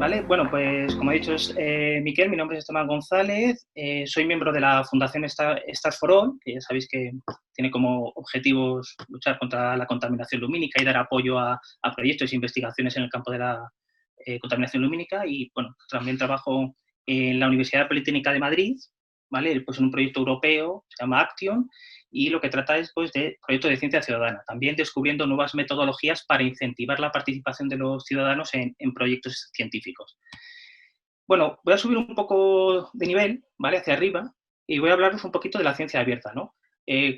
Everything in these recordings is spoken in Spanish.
Vale, bueno, pues como ha dicho Miquel, mi nombre es Esteban González, soy miembro de la Fundación Stars for All, que ya sabéis que tiene como objetivos luchar contra la contaminación lumínica y dar apoyo a proyectos e investigaciones en el campo de la contaminación lumínica. Y bueno, también trabajo en la Universidad Politécnica de Madrid, ¿vale? Pues en un proyecto europeo, se llama Action, y lo que trata es pues, de proyectos de ciencia ciudadana, también descubriendo nuevas metodologías para incentivar la participación de los ciudadanos en proyectos científicos. Bueno, voy a subir un poco de nivel, ¿vale? Hacia arriba, y voy a hablaros un poquito de la ciencia abierta, ¿no?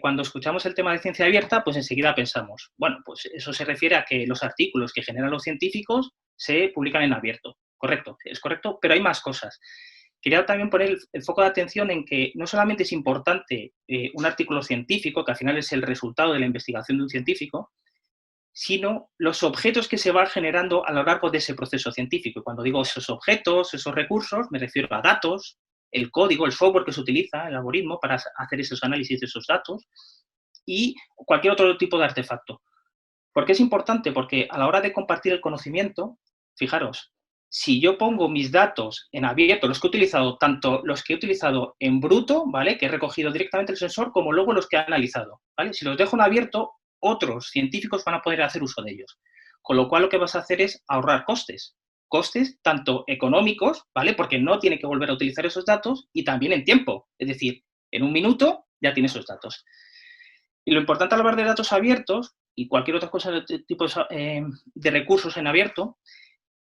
Cuando escuchamos el tema de ciencia abierta, pues enseguida pensamos, bueno, pues eso se refiere a que los artículos que generan los científicos se publican en abierto. Correcto, es correcto, pero hay más cosas. Quería también poner el foco de atención en que no solamente es importante un artículo científico, que al final es el resultado de la investigación de un científico, sino los objetos que se van generando a lo largo de ese proceso científico. Y cuando digo esos objetos, esos recursos, me refiero a datos, el código, el software que se utiliza, el algoritmo para hacer esos análisis de esos datos y cualquier otro tipo de artefacto. ¿Por qué es importante? Porque a la hora de compartir el conocimiento, fijaros, si yo pongo mis datos en abierto, los que he utilizado, tanto los que he utilizado en bruto, ¿vale? Que he recogido directamente el sensor, como luego los que he analizado, ¿vale? Si los dejo en abierto, otros científicos van a poder hacer uso de ellos. Con lo cual lo que vas a hacer es ahorrar costes. Costes tanto económicos, ¿vale? Porque no tiene que volver a utilizar esos datos, y también en tiempo. Es decir, en un minuto ya tiene esos datos. Y lo importante al hablar de datos abiertos y cualquier otra cosa de tipo de recursos en abierto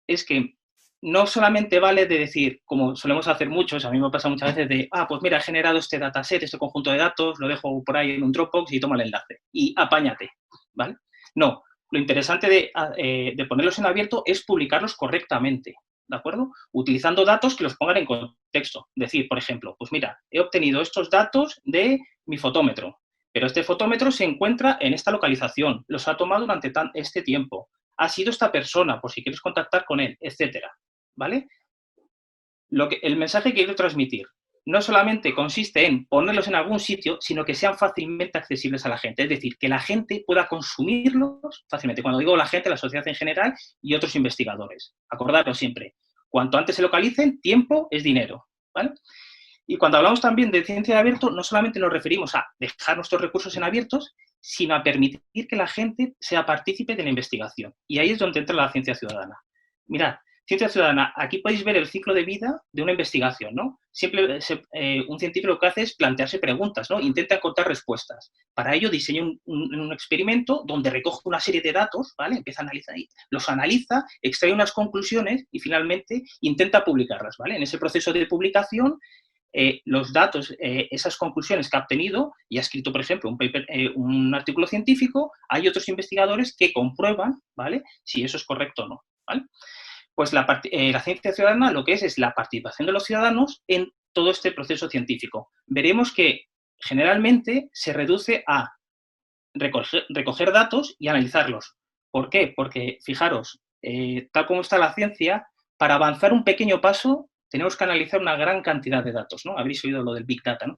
es que no solamente vale de decir, como solemos hacer muchos, a mí me pasa muchas veces de, pues mira, he generado este dataset, este conjunto de datos, lo dejo por ahí en un Dropbox y toma el enlace y apáñate, ¿vale? No, lo interesante de ponerlos en abierto es publicarlos correctamente, ¿de acuerdo? Utilizando datos que los pongan en contexto. Decir, por ejemplo, pues mira, he obtenido estos datos de mi fotómetro, pero este fotómetro se encuentra en esta localización, los ha tomado durante este tiempo, ha sido esta persona, por si quieres contactar con él, etcétera, ¿vale? El mensaje que quiero transmitir no solamente consiste en ponerlos en algún sitio, sino que sean fácilmente accesibles a la gente. Es decir, que la gente pueda consumirlos fácilmente. Cuando digo la gente, la sociedad en general y otros investigadores. Acordaros siempre, cuanto antes se localicen, tiempo es dinero, ¿vale? Y cuando hablamos también de ciencia de abierto, no solamente nos referimos a dejar nuestros recursos en abiertos, sino a permitir que la gente sea partícipe de la investigación. Y ahí es donde entra la ciencia ciudadana. Mirad, ciencia ciudadana, aquí podéis ver el ciclo de vida de una investigación, ¿no? Siempre un científico lo que hace es plantearse preguntas, ¿no? Intenta encontrar respuestas. Para ello diseña un experimento donde recoge una serie de datos, ¿vale? Empieza a analizar, los analiza, extrae unas conclusiones y finalmente intenta publicarlas, ¿vale? En ese proceso de publicación, los datos, esas conclusiones que ha obtenido y ha escrito, por ejemplo, un artículo científico, hay otros investigadores que comprueban, ¿vale?, si eso es correcto o no, ¿vale? Pues la ciencia ciudadana lo que es la participación de los ciudadanos en todo este proceso científico. Veremos que generalmente se reduce a recoger datos y analizarlos. ¿Por qué? Porque, fijaros, tal como está la ciencia, para avanzar un pequeño paso tenemos que analizar una gran cantidad de datos, ¿no? Habréis oído lo del Big Data, ¿no?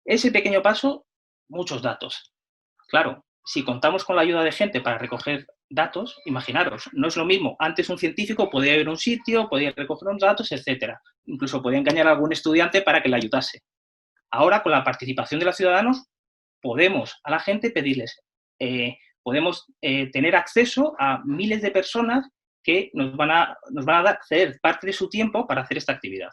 Ese pequeño paso, muchos datos. Claro, si contamos con la ayuda de gente para recoger datos, imaginaros, no es lo mismo. Antes un científico podía ir a un sitio, podía recoger unos datos, etcétera. Incluso podía engañar a algún estudiante para que le ayudase. Ahora, con la participación de los ciudadanos, podemos a la gente pedirles, podemos tener acceso a miles de personas que nos van a ceder parte de su tiempo para hacer esta actividad.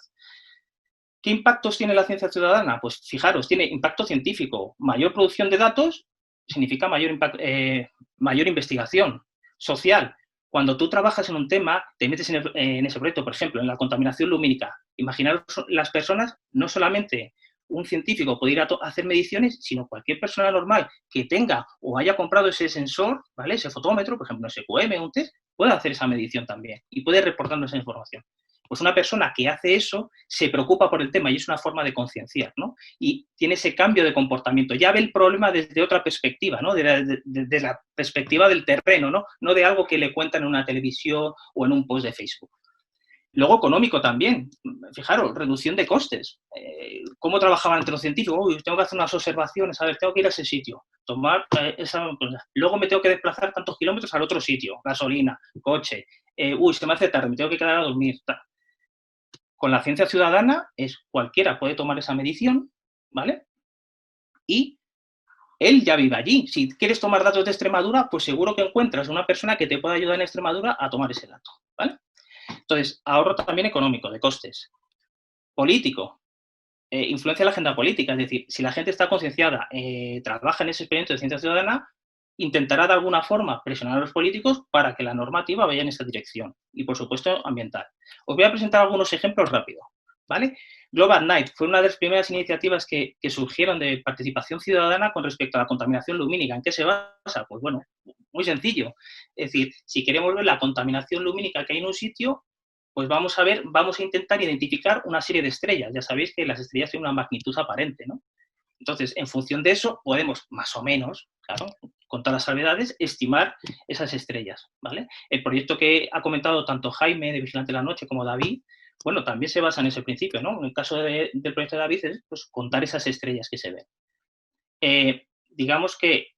¿Qué impactos tiene la ciencia ciudadana? Pues fijaros, tiene impacto científico. Mayor producción de datos significa mayor investigación social. Cuando tú trabajas en un tema, te metes en ese proyecto, por ejemplo, en la contaminación lumínica. Imaginaros las personas, no solamente un científico puede ir a hacer mediciones, sino cualquier persona normal que tenga o haya comprado ese sensor, ¿vale?, ese fotómetro, por ejemplo, un SQM, un test, puede hacer esa medición también y puede reportarnos esa información. Pues una persona que hace eso se preocupa por el tema y es una forma de concienciar, ¿no? Y tiene ese cambio de comportamiento. Ya ve el problema desde otra perspectiva, ¿no? Desde la perspectiva del terreno, ¿no? No de algo que le cuentan en una televisión o en un post de Facebook. Luego, económico también. Fijaros, reducción de costes. ¿Cómo trabajaban entre los científicos? Uy, tengo que hacer unas observaciones, a ver, tengo que ir a ese sitio. tomar esa... Luego me tengo que desplazar tantos kilómetros al otro sitio, gasolina, coche, se me hace tarde, me tengo que quedar a dormir. Con la ciencia ciudadana cualquiera puede tomar esa medición, ¿vale? Y él ya vive allí. Si quieres tomar datos de Extremadura, pues seguro que encuentras una persona que te pueda ayudar en Extremadura a tomar ese dato, ¿vale? Entonces, ahorro también económico, de costes. Político, influencia la agenda política, es decir, si la gente está concienciada, trabaja en ese experimento de ciencia ciudadana, intentará de alguna forma presionar a los políticos para que la normativa vaya en esa dirección. Y, por supuesto, ambiental. Os voy a presentar algunos ejemplos rápido, ¿vale? Global Night fue una de las primeras iniciativas que surgieron de participación ciudadana con respecto a la contaminación lumínica. ¿En qué se basa? Pues bueno, muy sencillo. Es decir, si queremos ver la contaminación lumínica que hay en un sitio, pues vamos a intentar identificar una serie de estrellas. Ya sabéis que las estrellas tienen una magnitud aparente, ¿no? Entonces, en función de eso, podemos, más o menos, claro, con todas las salvedades, estimar esas estrellas, ¿vale? El proyecto que ha comentado tanto Jaime, de Vigilante de la Noche, como David, bueno, también se basa en ese principio, ¿no? En el caso del proyecto de David es, pues, contar esas estrellas que se ven. Digamos que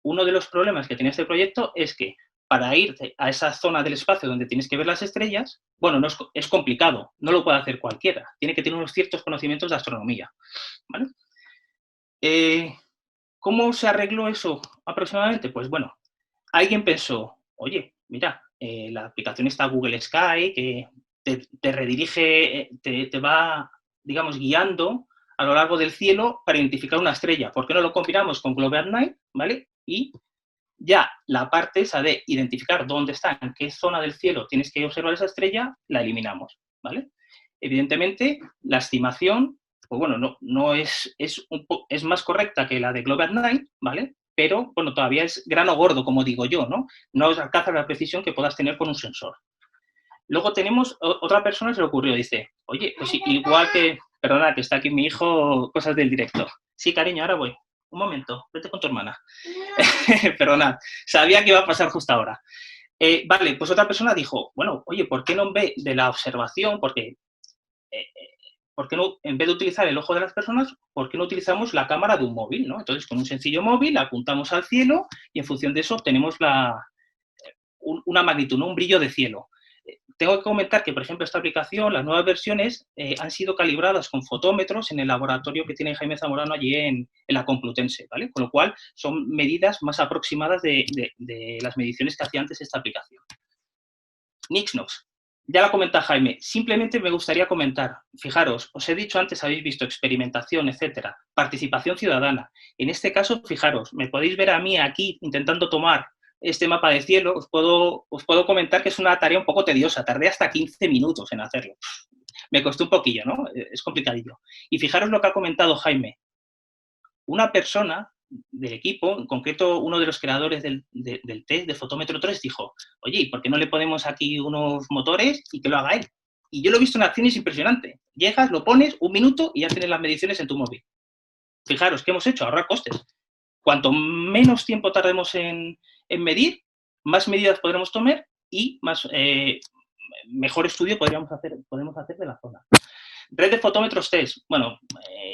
uno de los problemas que tiene este proyecto es que para ir a esa zona del espacio donde tienes que ver las estrellas, bueno, no es complicado, no lo puede hacer cualquiera, tiene que tener unos ciertos conocimientos de astronomía, ¿vale? ¿Cómo se arregló eso aproximadamente? Pues bueno, alguien pensó, oye, mira, la aplicación está Google Sky, que te redirige, te va, digamos, guiando a lo largo del cielo para identificar una estrella. ¿Por qué no lo combinamos con Global Night? ¿Vale? Y ya la parte esa de identificar dónde está, en qué zona del cielo tienes que observar esa estrella, la eliminamos, ¿vale? Evidentemente, la estimación, pues bueno, no es más correcta que la de Global Night, ¿vale? Pero, bueno, todavía es grano gordo, como digo yo, ¿no? No alcanza la precisión que puedas tener con un sensor. Luego tenemos, otra persona se le ocurrió, dice, oye, pues igual que, perdona, que está aquí mi hijo, cosas del directo. Sí, cariño, ahora voy. Un momento, vete con tu hermana. Perdona, sabía que iba a pasar justo ahora. Vale, pues otra persona dijo, bueno, oye, ¿por qué no en vez de la observación, ¿por qué no, en vez de utilizar el ojo de las personas, por qué no utilizamos la cámara de un móvil, ¿no? Entonces, con un sencillo móvil apuntamos al cielo y en función de eso obtenemos una magnitud, ¿no? Un brillo de cielo. Tengo que comentar que, por ejemplo, esta aplicación, las nuevas versiones, han sido calibradas con fotómetros en el laboratorio que tiene Jaime Zamorano allí en la Complutense, ¿vale? Con lo cual, son medidas más aproximadas de las mediciones que hacía antes esta aplicación. Nixnox. Ya la comenta Jaime. Simplemente me gustaría comentar, fijaros, os he dicho antes, habéis visto experimentación, etcétera, participación ciudadana. En este caso, fijaros, me podéis ver a mí aquí intentando tomar este mapa de cielo, os puedo comentar que es una tarea un poco tediosa, tardé hasta 15 minutos en hacerlo. Me costó un poquillo, ¿no? Es complicadillo. Y fijaros lo que ha comentado Jaime. Una persona del equipo, en concreto uno de los creadores del test de Fotómetro 3, dijo, oye, ¿y por qué no le ponemos aquí unos motores y que lo haga él? Y yo lo he visto en acción y es impresionante. Llegas, lo pones, 1 minuto y ya tienes las mediciones en tu móvil. Fijaros, ¿qué hemos hecho? Ahorrar costes. Cuanto menos tiempo tardemos en medir, más medidas podremos tomar y mejor estudio podemos hacer de la zona. Red de fotómetros test. Bueno,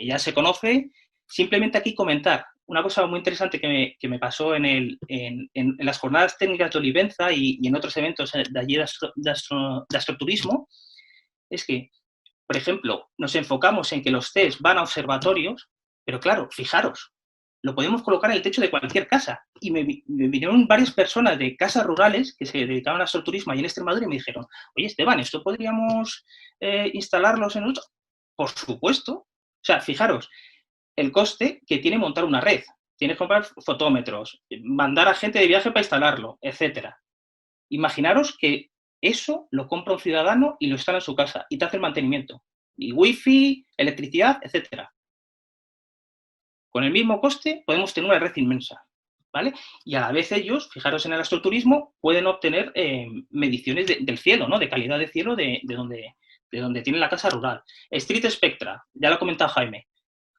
ya se conoce. Simplemente aquí comentar una cosa muy interesante que me pasó en las jornadas técnicas de Olivenza y en otros eventos de allí de astroturismo, es que, por ejemplo, nos enfocamos en que los test van a observatorios, pero claro, fijaros, lo podemos colocar en el techo de cualquier casa. Y me vinieron varias personas de casas rurales que se dedicaban al astroturismo allí en Extremadura y me dijeron, oye, Esteban, ¿esto podríamos instalarlos en otro? Por supuesto. O sea, fijaros, el coste que tiene montar una red. Tienes que comprar fotómetros, mandar a gente de viaje para instalarlo, etcétera. Imaginaros que eso lo compra un ciudadano y lo instala en su casa y te hace el mantenimiento. Y wifi, electricidad, etcétera. Con el mismo coste podemos tener una red inmensa, ¿vale? Y a la vez ellos, fijaros en el astroturismo, pueden obtener mediciones del cielo, ¿no? De calidad de cielo de donde tienen la casa rural. Street Spectra, ya lo ha comentado Jaime.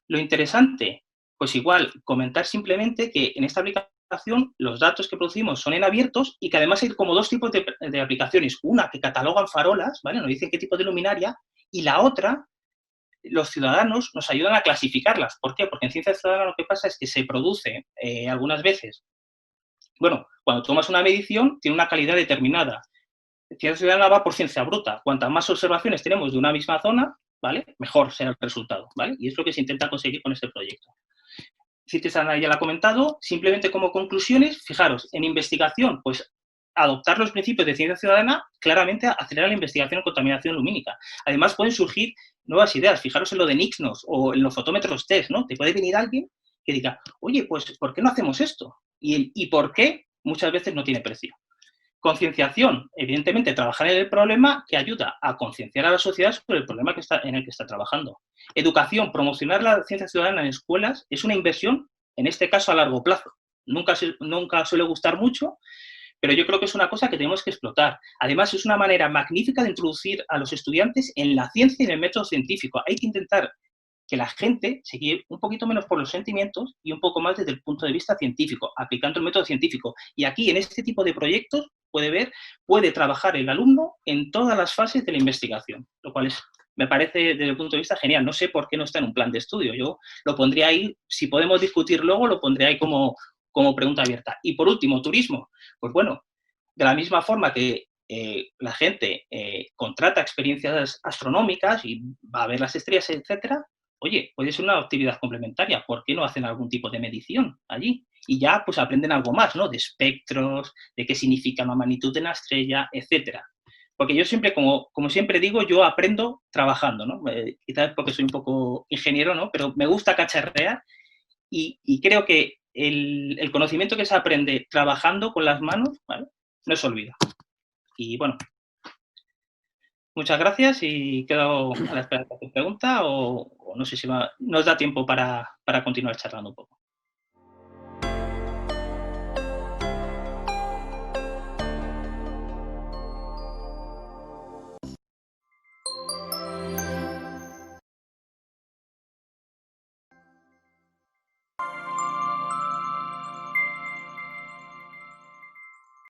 Lo interesante, pues igual, comentar simplemente que en esta aplicación los datos que producimos son en abiertos y que además hay como 2 tipos de aplicaciones. Una que catalogan farolas, ¿vale? Nos dicen qué tipo de luminaria, y la otra los ciudadanos nos ayudan a clasificarlas. ¿Por qué? Porque en ciencia ciudadana lo que pasa es que se produce algunas veces, bueno, cuando tomas una medición tiene una calidad determinada. Ciencia ciudadana va por ciencia bruta. Cuantas más observaciones tenemos de una misma zona, ¿vale? Mejor será el resultado, ¿vale? Y es lo que se intenta conseguir con este proyecto. Ciencia ciudadana ya lo ha comentado. Simplemente como conclusiones, fijaros, en investigación, pues adoptar los principios de ciencia ciudadana claramente acelera la investigación en contaminación lumínica. Además, pueden surgir nuevas ideas. Fijaros en lo de Nixnos o en los fotómetros test, ¿no? Te puede venir alguien que diga, oye, pues, ¿por qué no hacemos esto? Y por qué muchas veces no tiene precio. Concienciación, evidentemente, trabajar en el problema que ayuda a concienciar a la sociedad sobre el problema en el que está trabajando. Educación, promocionar la ciencia ciudadana en escuelas es una inversión, en este caso, a largo plazo. Nunca suele gustar mucho, pero yo creo que es una cosa que tenemos que explotar. Además, es una manera magnífica de introducir a los estudiantes en la ciencia y en el método científico. Hay que intentar que la gente se guíe un poquito menos por los sentimientos y un poco más desde el punto de vista científico, aplicando el método científico. Y aquí, en este tipo de proyectos, puede trabajar el alumno en todas las fases de la investigación, lo cual me parece desde el punto de vista genial. No sé por qué no está en un plan de estudio. Yo lo pondría ahí, si podemos discutir luego, lo pondría ahí como pregunta abierta. Y por último, turismo. Pues bueno, de la misma forma que la gente contrata experiencias astronómicas y va a ver las estrellas, etcétera, oye, puede ser una actividad complementaria. ¿Por qué no hacen algún tipo de medición allí? Y ya pues aprenden algo más, ¿no? De espectros, de qué significa una magnitud de una estrella, etcétera. Porque yo siempre, como siempre digo, yo aprendo trabajando, ¿no? Quizás porque soy un poco ingeniero, ¿no? Pero me gusta cacharrear y creo que el conocimiento que se aprende trabajando con las manos, ¿vale? No se olvida. Y bueno, muchas gracias y quedo a la espera de tu pregunta o no sé si nos da tiempo para continuar charlando un poco.